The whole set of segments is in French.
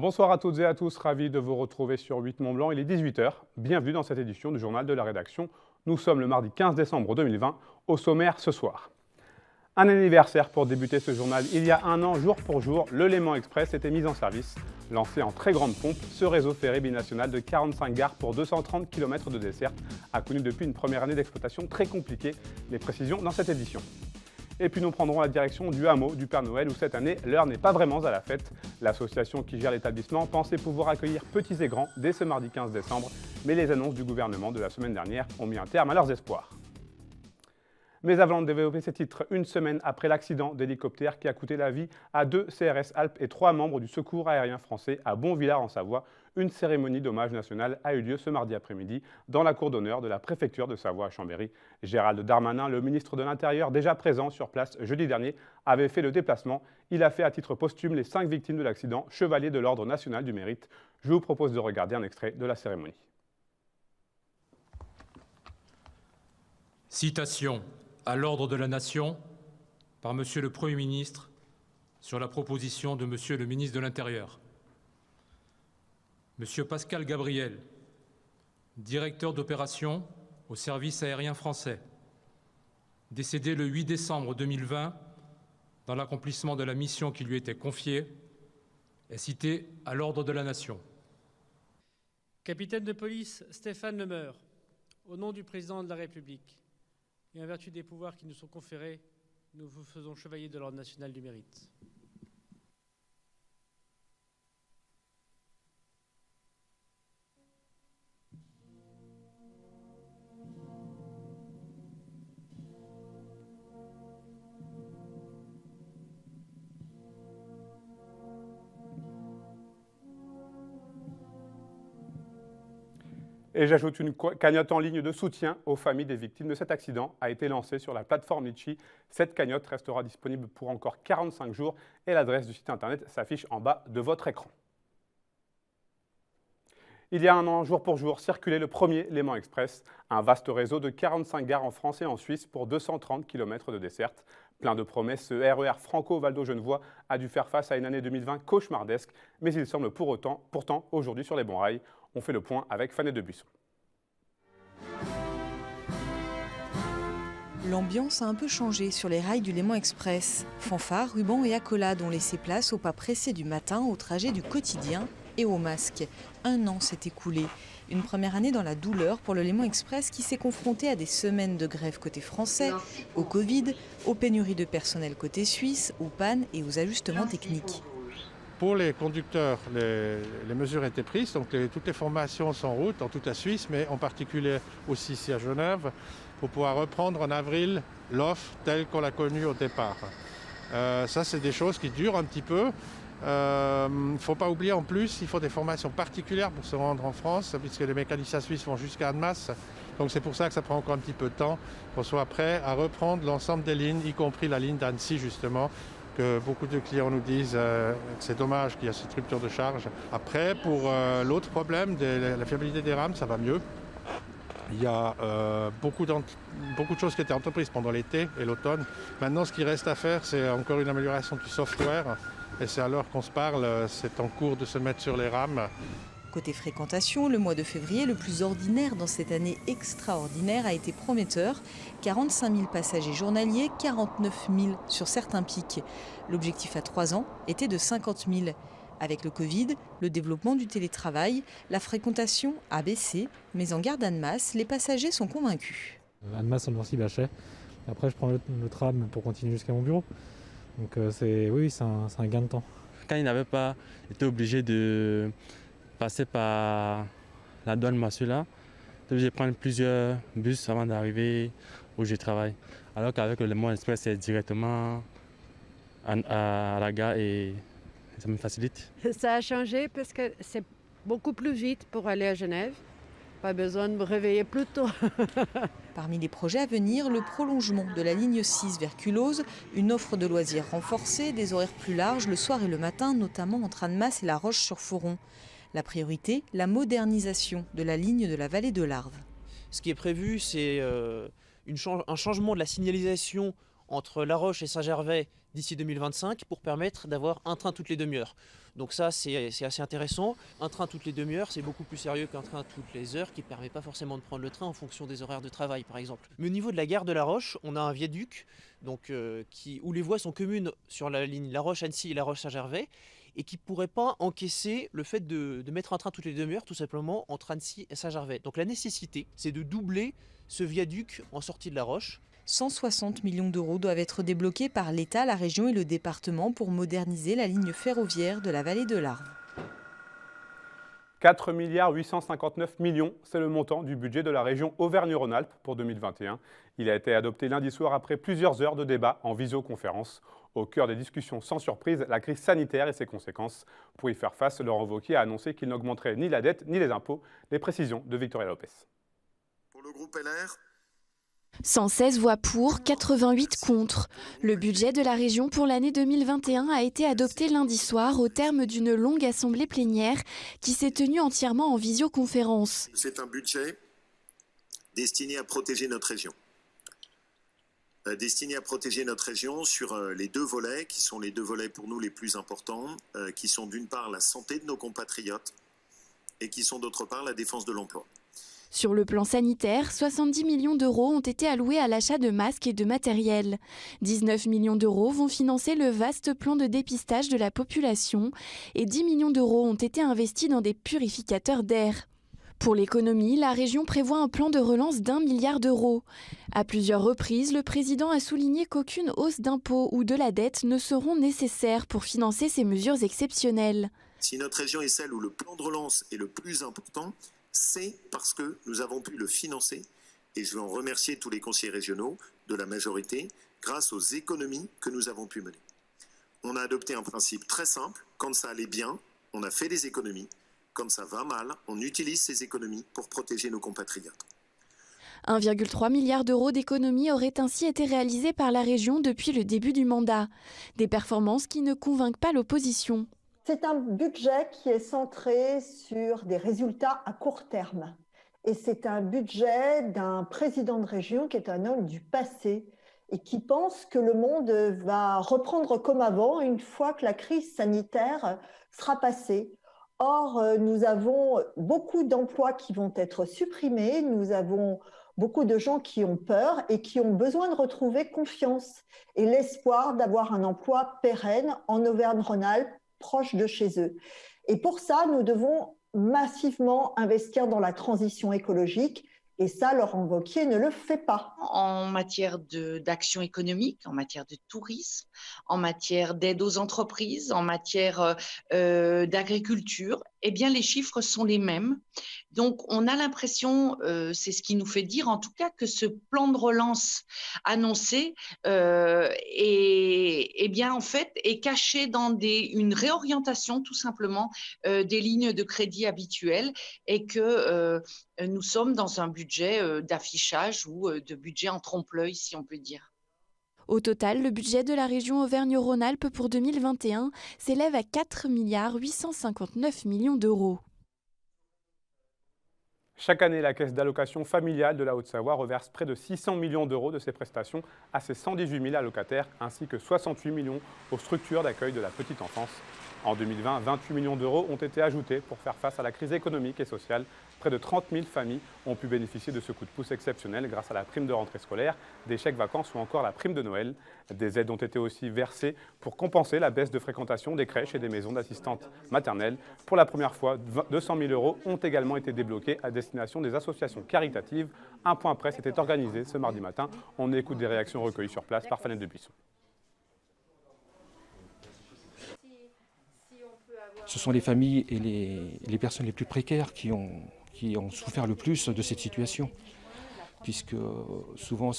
Bonsoir à toutes et à tous, ravi de vous retrouver sur 8 Mont Blanc, il est 18 h. Bienvenue dans cette édition du journal de la rédaction. Nous sommes le mardi 15 décembre 2020, au sommaire ce soir. Un anniversaire pour débuter ce journal. Il y a un an, jour pour jour, le Léman Express était mis en service. Lancé en très grande pompe, ce réseau ferré binational de 45 gares pour 230 km de desserte a connu depuis une première année d'exploitation très compliquée. Les précisions dans cette édition. Et puis nous prendrons la direction du hameau du Père Noël où cette année, l'heure n'est pas vraiment à la fête. L'association qui gère l'établissement pensait pouvoir accueillir petits et grands dès ce mardi 15 décembre, mais les annonces du gouvernement de la semaine dernière ont mis un terme à leurs espoirs. Mais avant de développer ces titres, une semaine après l'accident d'hélicoptère qui a coûté la vie à 2 CRS Alpes et 3 membres du secours aérien français à Bonvillars en Savoie, une cérémonie d'hommage national a eu lieu ce mardi après-midi dans la cour d'honneur de la préfecture de Savoie à Chambéry. Gérald Darmanin, le ministre de l'Intérieur, déjà présent sur place jeudi dernier, avait fait le déplacement. Il a fait à titre posthume les 5 victimes de l'accident, chevaliers de l'Ordre national du mérite. Je vous propose de regarder un extrait de la cérémonie. Citation à l'ordre de la Nation par Monsieur le Premier ministre sur la proposition de Monsieur le ministre de l'Intérieur. Monsieur Pascal Gabriel, directeur d'opération au service aérien français, décédé le 8 décembre 2020 dans l'accomplissement de la mission qui lui était confiée, est cité à l'ordre de la Nation. Capitaine de police Stéphane Lemeur, au nom du Président de la République, et en vertu des pouvoirs qui nous sont conférés, nous vous faisons chevalier de l'Ordre national du mérite. Et j'ajoute une cagnotte en ligne de soutien aux familles des victimes de cet accident a été lancée sur la plateforme Litchi. Cette cagnotte restera disponible pour encore 45 jours et l'adresse du site internet s'affiche en bas de votre écran. Il y a un an, jour pour jour, circulait le premier Léman Express, un vaste réseau de 45 gares en France et en Suisse pour 230 km de desserte. Plein de promesses, ce RER Franco-Valdo-Genevois a dû faire face à une année 2020 cauchemardesque, mais il semble pourtant aujourd'hui sur les bons rails. On fait le point avec Fanny Debuisson. L'ambiance a un peu changé sur les rails du Léman Express. Fanfares, rubans et accolades ont laissé place au pas pressé du matin, au trajet du quotidien et au masque. Un an s'est écoulé. Une première année dans la douleur pour le Léman Express qui s'est confronté à des semaines de grève côté français, au Covid, aux pénuries de personnel côté suisse, aux pannes et aux ajustements techniques. Pour les conducteurs, les mesures étaient prises, donc toutes les formations sont en route dans toute la Suisse, mais en particulier aussi ici à Genève, pour pouvoir reprendre en avril l'offre telle qu'on l'a connue au départ. Ça, c'est des choses qui durent un petit peu. Il ne faut pas oublier en plus, il faut des formations particulières pour se rendre en France, puisque les mécaniciens suisses vont jusqu'à Annemasse. Donc c'est pour ça que ça prend encore un petit peu de temps qu'on soit prêt à reprendre l'ensemble des lignes, y compris la ligne d'Annecy justement, que beaucoup de clients nous disent que c'est dommage qu'il y a cette rupture de charge. Après, pour l'autre problème, la fiabilité des rames, ça va mieux. Il y a beaucoup de choses qui étaient entreprises pendant l'été et l'automne. Maintenant, ce qui reste à faire, c'est encore une amélioration du software. Et c'est alors qu'on se parle, c'est en cours de se mettre sur les rames. Côté fréquentation, le mois de février, le plus ordinaire dans cette année extraordinaire, a été prometteur. 45 000 passagers journaliers, 49 000 sur certains pics. L'objectif à 3 ans était de 50 000. Avec le Covid, le développement du télétravail, la fréquentation a baissé, mais en gare d'Annemasse, les passagers sont convaincus. Annemasse, Nancy-Bachet. Après, je prends le tram pour continuer jusqu'à mon bureau. Donc c'est un gain de temps. Quand ils n'avaient pas été obligés de passer par la douane Massula, je vais prendre plusieurs bus avant d'arriver où je travaille. Alors qu'avec le Léman Express, c'est directement à la gare et ça me facilite. Ça a changé parce que c'est beaucoup plus vite pour aller à Genève. Pas besoin de me réveiller plus tôt. Parmi les projets à venir, le prolongement de la ligne 6 vers Culose, une offre de loisirs renforcée, des horaires plus larges le soir et le matin, notamment entre Annemasse et La Roche-sur-Foron. La priorité, la modernisation de la ligne de la vallée de l'Arve. Ce qui est prévu, c'est un changement de la signalisation entre La Roche et Saint-Gervais d'ici 2025 pour permettre d'avoir un train toutes les demi-heures. Donc ça, c'est assez intéressant. Un train toutes les demi-heures, c'est beaucoup plus sérieux qu'un train toutes les heures qui ne permet pas forcément de prendre le train en fonction des horaires de travail, par exemple. Mais au niveau de la gare de La Roche, on a un viaduc donc, où les voies sont communes sur la ligne La Roche-Annecy et La Roche-Saint-Gervais et qui ne pourrait pas encaisser le fait de mettre un train toutes les demi-heures tout simplement entre Annecy et Saint-Gervais. Donc la nécessité, c'est de doubler ce viaduc en sortie de La Roche. 160 millions d'euros doivent être débloqués par l'État, la région et le département pour moderniser la ligne ferroviaire de la vallée de l'Arve. 4 859 millions, c'est le montant du budget de la région Auvergne-Rhône-Alpes pour 2021. Il a été adopté lundi soir après plusieurs heures de débat en visioconférence. Au cœur des discussions, sans surprise, la crise sanitaire et ses conséquences. Pour y faire face, Laurent Wauquiez a annoncé qu'il n'augmenterait ni la dette ni les impôts. Les précisions de Victoria Lopez. Pour le groupe LR, 116 voix pour, 88 contre. Le budget de la région pour l'année 2021 a été adopté lundi soir au terme d'une longue assemblée plénière qui s'est tenue entièrement en visioconférence. c'est un budget destiné à protéger notre région. Destiné à protéger notre région sur les deux volets, qui sont les deux volets pour nous les plus importants, qui sont d'une part la santé de nos compatriotes et qui sont d'autre part la défense de l'emploi. Sur le plan sanitaire, 70 millions d'euros ont été alloués à l'achat de masques et de matériel. 19 millions d'euros vont financer le vaste plan de dépistage de la population et 10 millions d'euros ont été investis dans des purificateurs d'air. Pour l'économie, la région prévoit un plan de relance d'1 milliard d'euros. À plusieurs reprises, le président a souligné qu'aucune hausse d'impôts ou de la dette ne seront nécessaires pour financer ces mesures exceptionnelles. Si notre région est celle où le plan de relance est le plus important, c'est parce que nous avons pu le financer, et je veux en remercier tous les conseillers régionaux de la majorité, grâce aux économies que nous avons pu mener. On a adopté un principe très simple, quand ça allait bien, on a fait des économies, quand ça va mal, on utilise ces économies pour protéger nos compatriotes. 1,3 milliard d'euros d'économies auraient ainsi été réalisées par la région depuis le début du mandat. Des performances qui ne convainquent pas l'opposition. C'est un budget qui est centré sur des résultats à court terme. Et c'est un budget d'un président de région qui est un homme du passé et qui pense que le monde va reprendre comme avant une fois que la crise sanitaire sera passée. Or, nous avons beaucoup d'emplois qui vont être supprimés, nous avons beaucoup de gens qui ont peur et qui ont besoin de retrouver confiance et l'espoir d'avoir un emploi pérenne en Auvergne-Rhône-Alpes, proche de chez eux. Et pour ça, nous devons massivement investir dans la transition écologique. Et ça, Laurent Wauquiez ne le fait pas. En matière d'action économique, en matière de tourisme, en matière d'aide aux entreprises, en matière d'agriculture, eh bien, les chiffres sont les mêmes. Donc, on a l'impression, c'est ce qui nous fait dire en tout cas, que ce plan de relance annoncé est bien, en fait, est caché dans une réorientation tout simplement des lignes de crédit habituelles et que nous sommes dans un budget d'affichage ou de budget en trompe-l'œil, si on peut dire. Au total, le budget de la région Auvergne-Rhône-Alpes pour 2021 s'élève à 4 859 millions d'euros. Chaque année, la Caisse d'allocation familiale de la Haute-Savoie reverse près de 600 millions d'euros de ses prestations à ses 118 000 allocataires, ainsi que 68 millions aux structures d'accueil de la petite enfance. En 2020, 28 millions d'euros ont été ajoutés pour faire face à la crise économique et sociale. Près de 30 000 familles ont pu bénéficier de ce coup de pouce exceptionnel grâce à la prime de rentrée scolaire, des chèques vacances ou encore la prime de Noël. Des aides ont été aussi versées pour compenser la baisse de fréquentation des crèches et des maisons d'assistantes maternelles. Pour la première fois, 200 000 euros ont également été débloqués à destination des associations caritatives. Un point presse était organisé ce mardi matin. On écoute des réactions recueillies sur place par Fanette de Buisson. Ce sont les familles et les personnes les plus précaires qui ont souffert le plus de cette situation, puisque souvent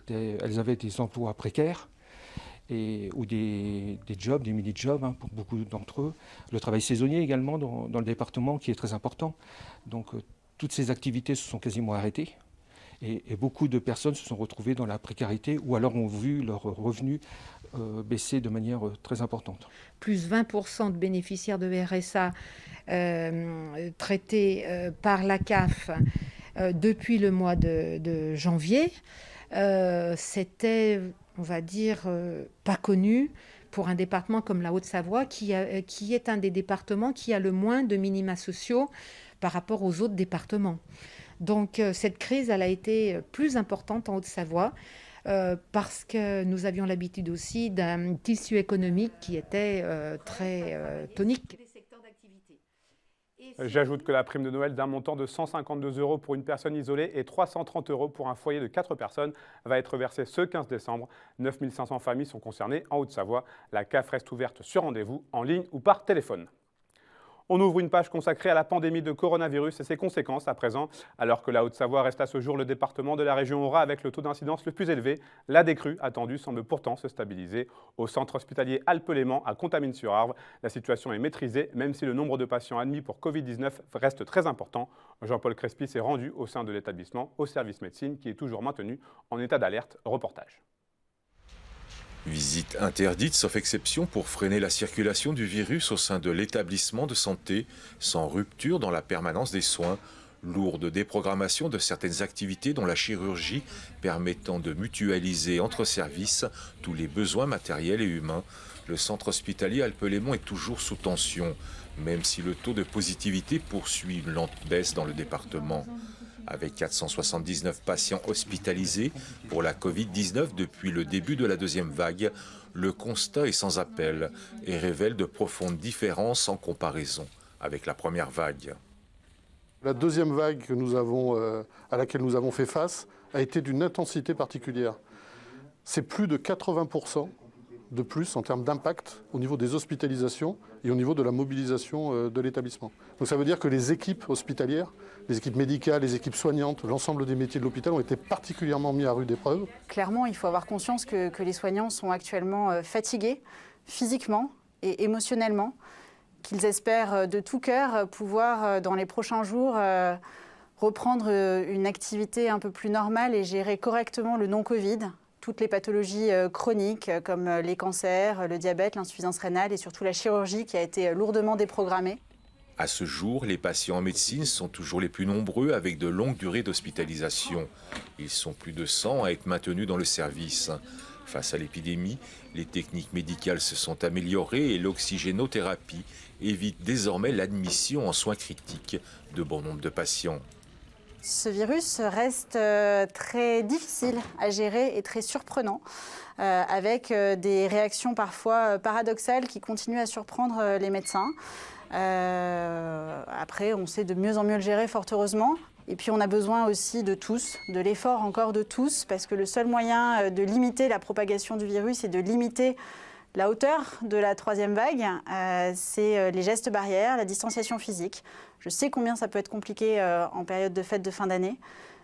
elles avaient des emplois précaires ou des jobs, des mini-jobs pour beaucoup d'entre eux. Le travail saisonnier également dans le département qui est très important. Donc toutes ces activités se sont quasiment arrêtées et beaucoup de personnes se sont retrouvées dans la précarité ou alors ont vu leurs revenus baisser de manière très importante. Plus 20% de bénéficiaires de RSA traités par la CAF depuis le mois de janvier. c'était, on va dire, pas connu pour un département comme la Haute-Savoie, qui est un des départements qui a le moins de minima sociaux par rapport aux autres départements. Donc cette crise, elle a été plus importante en Haute-Savoie parce que nous avions l'habitude aussi d'un tissu économique qui était très tonique. J'ajoute que la prime de Noël d'un montant de 152 € pour une personne isolée et 330 € pour un foyer de 4 personnes va être versée ce 15 décembre. 9500 familles sont concernées en Haute-Savoie. La CAF reste ouverte sur rendez-vous, en ligne ou par téléphone. On ouvre une page consacrée à la pandémie de coronavirus et ses conséquences à présent. Alors que la Haute-Savoie reste à ce jour le département de la région Aura avec le taux d'incidence le plus élevé, la décrue attendue semble pourtant se stabiliser. Au centre hospitalier Alpes-Léman à Contamine-sur-Arve, la situation est maîtrisée, même si le nombre de patients admis pour Covid-19 reste très important. Jean-Paul Crespi s'est rendu au sein de l'établissement au service médecine qui est toujours maintenu en état d'alerte. Reportage. Visite interdite sauf exception pour freiner la circulation du virus au sein de l'établissement de santé, sans rupture dans la permanence des soins, lourde déprogrammation de certaines activités dont la chirurgie permettant de mutualiser entre services tous les besoins matériels et humains. Le centre hospitalier Alpes-Léman est toujours sous tension, même si le taux de positivité poursuit une lente baisse dans le département. Avec 479 patients hospitalisés pour la Covid-19 depuis le début de la deuxième vague, le constat est sans appel et révèle de profondes différences en comparaison avec la première vague. La deuxième vague à laquelle nous avons fait face a été d'une intensité particulière. C'est plus de 80% de plus en termes d'impact au niveau des hospitalisations et au niveau de la mobilisation de l'établissement. Donc ça veut dire que les équipes hospitalières, les équipes médicales, les équipes soignantes, l'ensemble des métiers de l'hôpital ont été particulièrement mis à rude épreuve. Clairement, il faut avoir conscience que les soignants sont actuellement fatigués physiquement et émotionnellement, qu'ils espèrent de tout cœur pouvoir, dans les prochains jours, reprendre une activité un peu plus normale et gérer correctement le non-Covid. Toutes les pathologies chroniques comme les cancers, le diabète, l'insuffisance rénale et surtout la chirurgie qui a été lourdement déprogrammée. À ce jour, les patients en médecine sont toujours les plus nombreux avec de longues durées d'hospitalisation. Ils sont plus de 100 à être maintenus dans le service. Face à l'épidémie, les techniques médicales se sont améliorées et l'oxygénothérapie évite désormais l'admission en soins critiques de bon nombre de patients. Ce virus reste très difficile à gérer et très surprenant, avec des réactions parfois paradoxales qui continuent à surprendre les médecins. Après, on sait de mieux en mieux le gérer, fort heureusement. Et puis on a besoin aussi de tous, de l'effort encore de tous, parce que le seul moyen de limiter la propagation du virus et de limiter la hauteur de la troisième vague, c'est les gestes barrières, la distanciation physique. Je sais combien ça peut être compliqué en période de fête de fin d'année,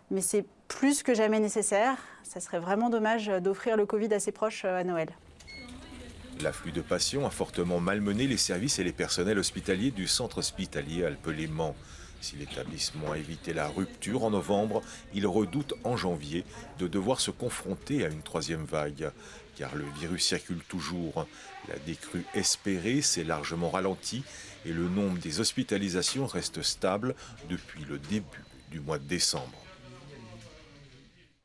mais c'est plus que jamais nécessaire. Ça serait vraiment dommage d'offrir le Covid à ses proches à Noël. L'afflux de patients a fortement malmené les services et les personnels hospitaliers du centre hospitalier Alpes-Léman. Si l'établissement a évité la rupture en novembre, il redoute en janvier de devoir se confronter à une troisième vague. Car le virus circule toujours. La décrue espérée s'est largement ralentie et le nombre des hospitalisations reste stable depuis le début du mois de décembre.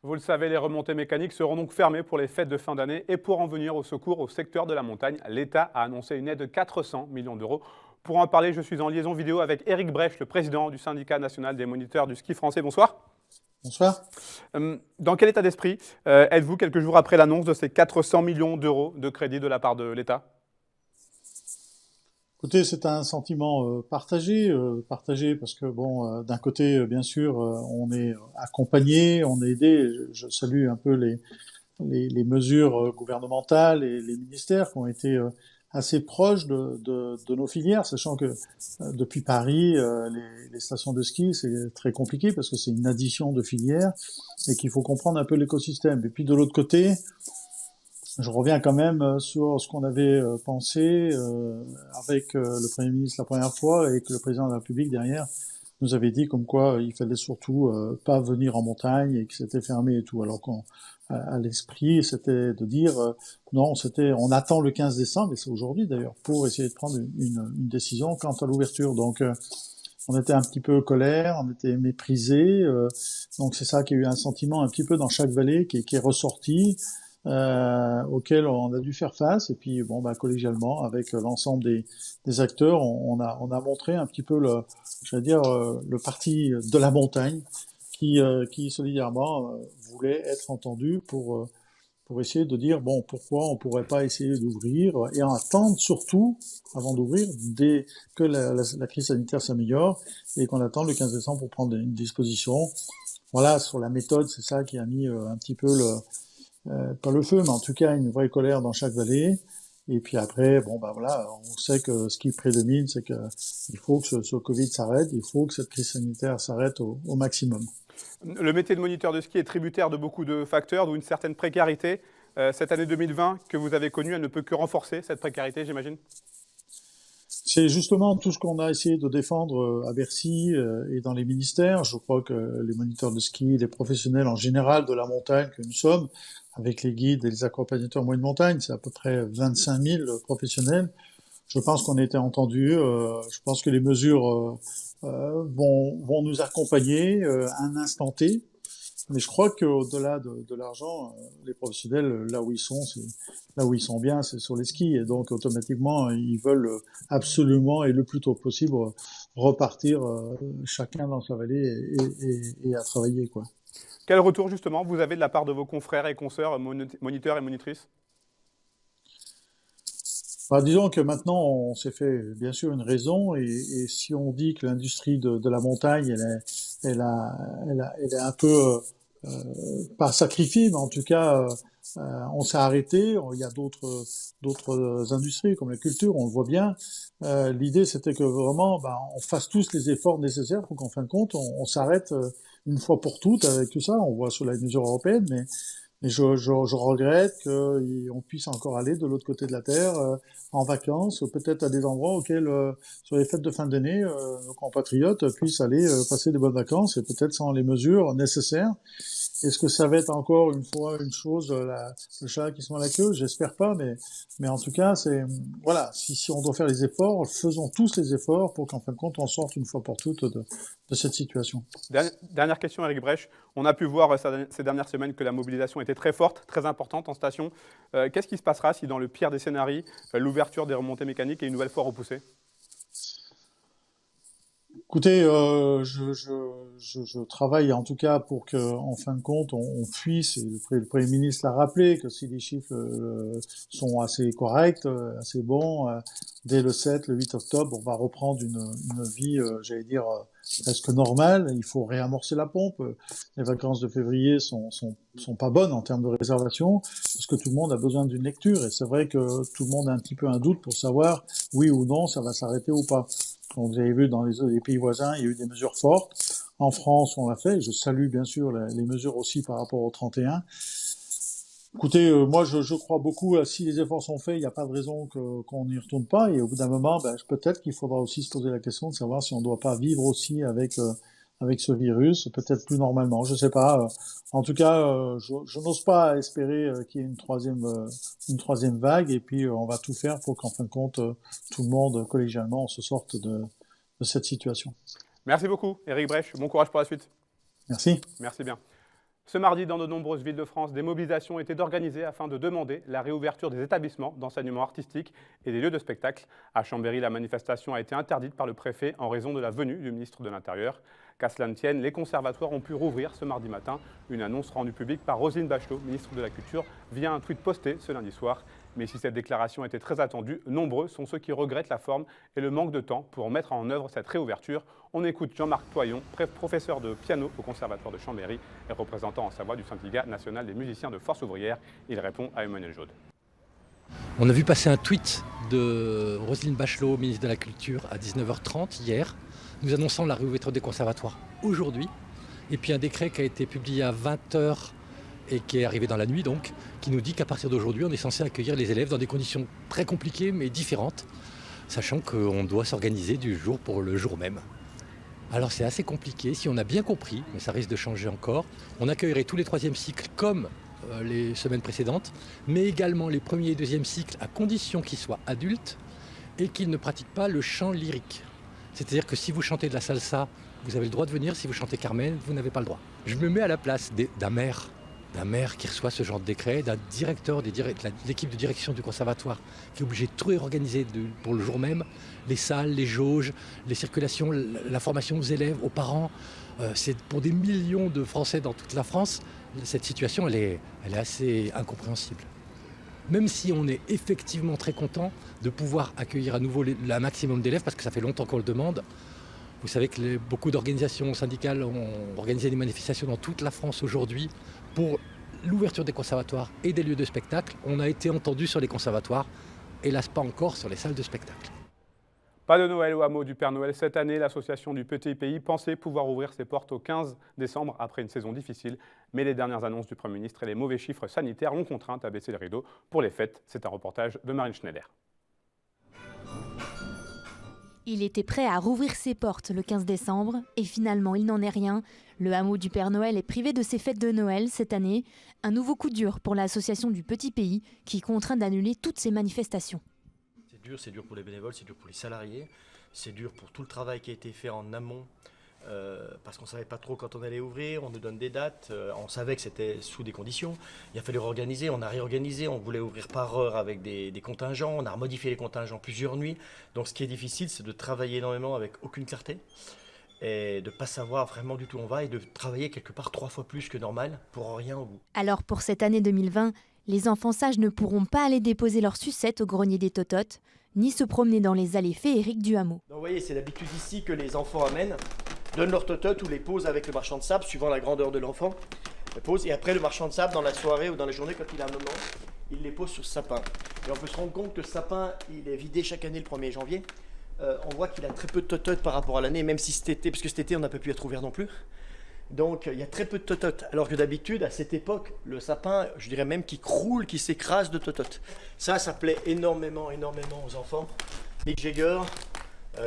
Vous le savez, les remontées mécaniques seront donc fermées pour les fêtes de fin d'année et pour en venir au secours au secteur de la montagne, l'État a annoncé une aide de 400 millions d'euros. Pour en parler, je suis en liaison vidéo avec Éric Brèche, le président du syndicat national des moniteurs du ski français. Bonsoir. Bonsoir. Dans quel état d'esprit êtes-vous quelques jours après l'annonce de ces 400 millions d'euros de crédit de la part de l'État ? Écoutez, c'est un sentiment partagé parce que bon, d'un côté, bien sûr, on est accompagné, on est aidé. Je salue un peu les mesures gouvernementales et les ministères qui ont été assez proches de nos filières, sachant que depuis Paris, les stations de ski, c'est très compliqué parce que c'est une addition de filières et qu'il faut comprendre un peu l'écosystème. Et puis de l'autre côté, je reviens quand même sur ce qu'on avait pensé avec le Premier ministre la première fois et que le Président de la République derrière nous avait dit comme quoi il fallait surtout pas venir en montagne et que c'était fermé et tout. Alors à l'esprit, c'était de dire non, on attend le 15 décembre, et c'est aujourd'hui d'ailleurs, pour essayer de prendre une décision quant à l'ouverture. Donc on était un petit peu colère, on était méprisé. Donc c'est ça qui a eu un sentiment un petit peu dans chaque vallée qui est ressorti, auquel on a dû faire face. Et puis bon, bah, collégialement, avec l'ensemble des acteurs, on a montré un petit peu le parti de la montagne qui solidairement voulait être entendu pour essayer de dire, bon, pourquoi on pourrait pas essayer d'ouvrir et en attendre surtout, avant d'ouvrir, dès que la crise sanitaire s'améliore et qu'on attend le 15 décembre pour prendre une disposition. Voilà, sur la méthode, c'est ça qui a mis un petit peu pas le feu, mais en tout cas une vraie colère dans chaque vallée. Et puis après, bon, bah voilà, on sait que ce qui prédomine, c'est que il faut que ce Covid s'arrête, il faut que cette crise sanitaire s'arrête au maximum. Le métier de moniteur de ski est tributaire de beaucoup de facteurs, d'où une certaine précarité. Cette année 2020 que vous avez connue, elle ne peut que renforcer cette précarité, j'imagine? C'est justement tout ce qu'on a essayé de défendre à Bercy et dans les ministères. Je crois que les moniteurs de ski, les professionnels en général de la montagne que nous sommes, avec les guides et les accompagnateurs moyenne montagne, c'est à peu près 25 000 professionnels. Je pense qu'on a été entendus. Je pense que les mesures vont nous accompagner à un instant T. Mais je crois qu'au-delà de l'argent, les professionnels, là où ils sont bien, c'est sur les skis. Et donc, automatiquement, ils veulent absolument et le plus tôt possible repartir chacun dans sa vallée et à travailler, quoi. Quel retour, justement, vous avez de la part de vos confrères et consoeurs, moniteurs et monitrices? Bah, disons que maintenant, on s'est fait bien sûr une raison, et si on dit que l'industrie de la montagne, elle est un peu pas sacrifiée, mais en tout cas, on s'est arrêté. Il y a d'autres industries comme la culture, on le voit bien. L'idée, c'était que vraiment, on fasse tous les efforts nécessaires pour qu'en fin de compte, on s'arrête une fois pour toutes avec tout ça. On voit sur la mesure européenne, mais je regrette qu'on puisse encore aller de l'autre côté de la Terre en vacances, peut-être à des endroits auxquels, sur les fêtes de fin d'année, nos compatriotes puissent aller passer des bonnes vacances, et peut-être sans les mesures nécessaires. Est-ce que ça va être encore une fois une chose, le chat qui se mord la queue? J'espère pas, mais en tout cas, voilà, si on doit faire les efforts, faisons tous les efforts pour qu'en fin de compte, on sorte une fois pour toutes de cette situation. Dernière question, Éric Brèche. On a pu voir ces dernières semaines que la mobilisation était très forte, très importante en station. Qu'est-ce qui se passera si, dans le pire des scénarios, l'ouverture des remontées mécaniques est une nouvelle fois repoussée? Écoutez, je travaille en tout cas pour que, en fin de compte, on puisse, et le Premier ministre l'a rappelé, que si les chiffres sont assez corrects, assez bons, dès le 7, le 8 octobre, on va reprendre une vie, j'allais dire, presque normale. Il faut réamorcer la pompe. Les vacances de février sont pas bonnes en termes de réservation, parce que tout le monde a besoin d'une lecture, et c'est vrai que tout le monde a un petit peu un doute pour savoir, oui ou non, ça va s'arrêter ou pas. Donc, vous avez vu, dans les pays voisins, il y a eu des mesures fortes. En France, on l'a fait. Je salue bien sûr les mesures aussi par rapport au 31. Écoutez, moi, je crois beaucoup, si les efforts sont faits, il n'y a pas de raison qu'on n'y retourne pas. Et au bout d'un moment, peut-être qu'il faudra aussi se poser la question de savoir si on ne doit pas vivre aussi avec ce virus, peut-être plus normalement. Je sais pas. En tout cas, je n'ose pas espérer qu'il y ait une troisième vague. Et puis, on va tout faire pour qu'en fin de compte, tout le monde, collégialement, se sorte de cette situation. Merci beaucoup, Éric Brèche. Bon courage pour la suite. Merci. Merci bien. Ce mardi, dans de nombreuses villes de France, des mobilisations étaient organisées afin de demander la réouverture des établissements d'enseignement artistique et des lieux de spectacle. À Chambéry, la manifestation a été interdite par le préfet en raison de la venue du ministre de l'Intérieur. Qu'à cela ne tienne, les conservatoires ont pu rouvrir ce mardi matin. Une annonce rendue publique par Roselyne Bachelot, ministre de la Culture, via un tweet posté ce lundi soir. Mais si cette déclaration était très attendue, nombreux sont ceux qui regrettent la forme et le manque de temps pour mettre en œuvre cette réouverture. On écoute Jean-Marc Toyon, professeur de piano au Conservatoire de Chambéry et représentant en Savoie du syndicat national des musiciens de Force ouvrière. Il répond à Emmanuel Jaude. On a vu passer un tweet de Roselyne Bachelot, ministre de la Culture, à 19h30 hier, nous annonçant la réouverture des conservatoires aujourd'hui. Et puis un décret qui a été publié à 20h et qui est arrivé dans la nuit donc, qui nous dit qu'à partir d'aujourd'hui, on est censé accueillir les élèves dans des conditions très compliquées mais différentes, sachant qu'on doit s'organiser du jour pour le jour même. Alors c'est assez compliqué, si on a bien compris, mais ça risque de changer encore, on accueillerait tous les 3e cycles comme les semaines précédentes, mais également les 1er et 2e cycles à condition qu'ils soient adultes et qu'ils ne pratiquent pas le chant lyrique. C'est-à-dire que si vous chantez de la salsa, vous avez le droit de venir. Si vous chantez Carmen, vous n'avez pas le droit. Je me mets à la place d'un maire qui reçoit ce genre de décret, d'un directeur de l'équipe de direction du conservatoire qui est obligé de tout réorganiser pour le jour même, les salles, les jauges, les circulations, la formation aux élèves, aux parents. C'est pour des millions de Français dans toute la France, cette situation elle est assez incompréhensible. Même si on est effectivement très content de pouvoir accueillir à nouveau un maximum d'élèves, parce que ça fait longtemps qu'on le demande. Vous savez que beaucoup d'organisations syndicales ont organisé des manifestations dans toute la France aujourd'hui pour l'ouverture des conservatoires et des lieux de spectacle. On a été entendu sur les conservatoires, hélas pas encore sur les salles de spectacle. Pas de Noël au hameau du Père Noël cette année. L'association du Petit Pays pensait pouvoir ouvrir ses portes au 15 décembre après une saison difficile. Mais les dernières annonces du Premier ministre et les mauvais chiffres sanitaires l'ont contrainte à baisser le rideau pour les fêtes. C'est un reportage de Marine Schneider. Il était prêt à rouvrir ses portes le 15 décembre et finalement il n'en est rien. Le hameau du Père Noël est privé de ses fêtes de Noël cette année. Un nouveau coup dur pour l'association du Petit Pays qui est contrainte d'annuler toutes ses manifestations. C'est dur pour les bénévoles, c'est dur pour les salariés, c'est dur pour tout le travail qui a été fait en amont parce qu'on ne savait pas trop quand on allait ouvrir, on nous donne des dates, on savait que c'était sous des conditions, il a fallu réorganiser, on a réorganisé, on voulait ouvrir par heure avec des contingents, on a modifié les contingents plusieurs nuits, donc ce qui est difficile c'est de travailler énormément avec aucune clarté et de ne pas savoir vraiment du tout où on va et de travailler quelque part 3 fois plus que normal pour rien au bout. Alors pour cette année 2020, les enfants sages ne pourront pas aller déposer leurs sucettes au grenier des Tototes, ni se promener dans les allées féeriques du hameau. Donc vous voyez, c'est l'habitude ici que les enfants amènent, donnent leurs tototes ou les posent avec le marchand de sable, suivant la grandeur de l'enfant. Les pose, et après le marchand de sable, dans la soirée ou dans la journée, quand il a un moment, il les pose sur ce sapin. Et on peut se rendre compte que ce sapin, il est vidé chaque année le 1er janvier. On voit qu'il a très peu de tototes par rapport à l'année, même si cet été, parce que cet été, on n'a pas pu être ouvert non plus. Donc il y a très peu de tototes, alors que d'habitude, à cette époque, le sapin, je dirais même qu'il croule, qu'il s'écrase de tototes. Ça plaît énormément aux enfants. Mick Jagger,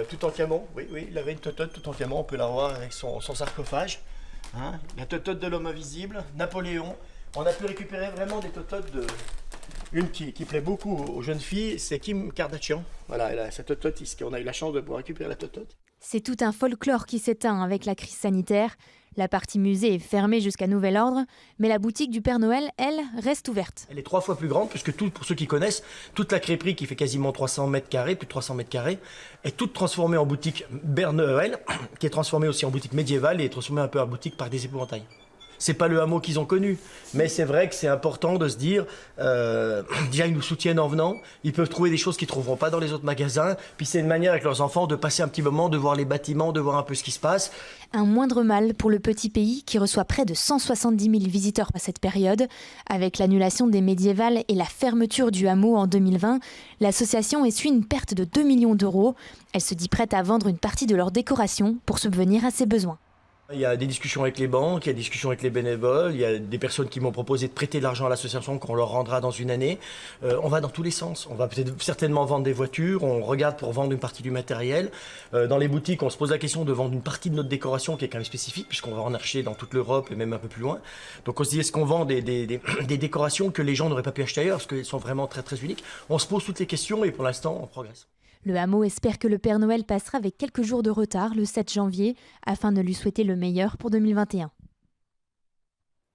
Toutankhamon, oui, il avait une totote, Toutankhamon, on peut la voir avec son sarcophage. Hein, la totote de l'homme invisible, Napoléon. On a pu récupérer vraiment des tototes de... Une qui plaît beaucoup aux jeunes filles, c'est Kim Kardashian. Voilà, elle a sa totote, on a eu la chance de pouvoir récupérer la totote. C'est tout un folklore qui s'éteint avec la crise sanitaire. La partie musée est fermée jusqu'à nouvel ordre, mais la boutique du Père Noël, elle, reste ouverte. Elle est 3 fois plus grande, puisque pour ceux qui connaissent, toute la crêperie qui fait quasiment 300 mètres carrés, plus de 300 mètres carrés, est toute transformée en boutique Père Noël, qui est transformée aussi en boutique médiévale et est transformée un peu en boutique Parc des Épouvantails. C'est pas le hameau qu'ils ont connu, mais c'est vrai que c'est important de se dire, déjà ils nous soutiennent en venant, ils peuvent trouver des choses qu'ils trouveront pas dans les autres magasins, puis c'est une manière avec leurs enfants de passer un petit moment, de voir les bâtiments, de voir un peu ce qui se passe. Un moindre mal pour le Petit Pays qui reçoit près de 170 000 visiteurs à cette période. Avec l'annulation des médiévales et la fermeture du hameau en 2020, l'association essuie une perte de 2 millions d'euros. Elle se dit prête à vendre une partie de leurs décorations pour subvenir à ses besoins. Il y a des discussions avec les banques, il y a des discussions avec les bénévoles, il y a des personnes qui m'ont proposé de prêter de l'argent à l'association qu'on leur rendra dans une année. On va dans tous les sens. On va peut-être certainement vendre des voitures, on regarde pour vendre une partie du matériel. Dans les boutiques, on se pose la question de vendre une partie de notre décoration qui est quand même spécifique, puisqu'on va en acheter dans toute l'Europe et même un peu plus loin. Donc on se dit, est-ce qu'on vend des décorations que les gens n'auraient pas pu acheter ailleurs, parce qu'elles sont vraiment très très uniques. On se pose toutes les questions et pour l'instant, on progresse. Le hameau espère que le Père Noël passera avec quelques jours de retard le 7 janvier afin de lui souhaiter le meilleur pour 2021.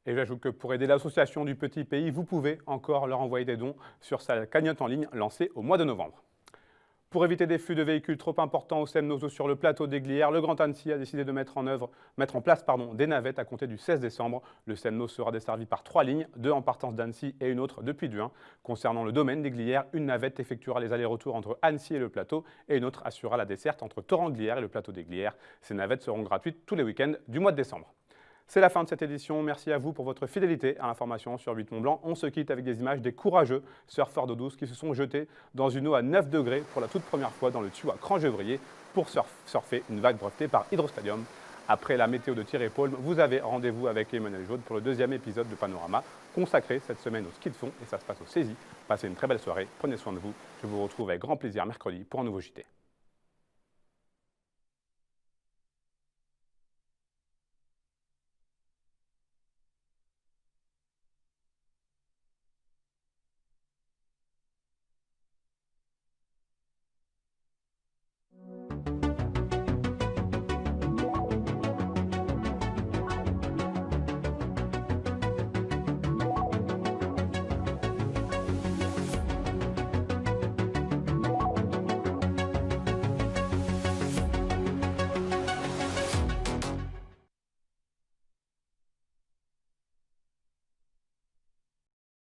Et j'ajoute que pour aider l'association du Petit Pays, vous pouvez encore leur envoyer des dons sur sa cagnotte en ligne lancée au mois de novembre. Pour éviter des flux de véhicules trop importants au Semnozo sur le plateau des Glières, le Grand Annecy a décidé de mettre en place des navettes à compter du 16 décembre. Le Semnoz sera desservi par 3 lignes, 2 en partance d'Annecy et une autre depuis Duin. Concernant le domaine des Glières, une navette effectuera les allers-retours entre Annecy et le plateau et une autre assurera la desserte entre Torrent-Glières et le plateau des Glières. Ces navettes seront gratuites tous les week-ends du mois de décembre. C'est la fin de cette édition. Merci à vous pour votre fidélité à l'information sur 8 Mont-Blanc. On se quitte avec des images des courageux surfeurs d'eau douce qui se sont jetés dans une eau à 9 degrés pour la toute première fois dans le Tuyau à Crangevrier pour surfer une vague brevetée par Hydrostadium. Après la météo de Thierry Paul, vous avez rendez-vous avec Emmanuel Jaude pour le 2e épisode de Panorama consacré cette semaine au ski de fond et ça se passe au Saisy. Passez une très belle soirée, prenez soin de vous. Je vous retrouve avec grand plaisir mercredi pour un nouveau JT.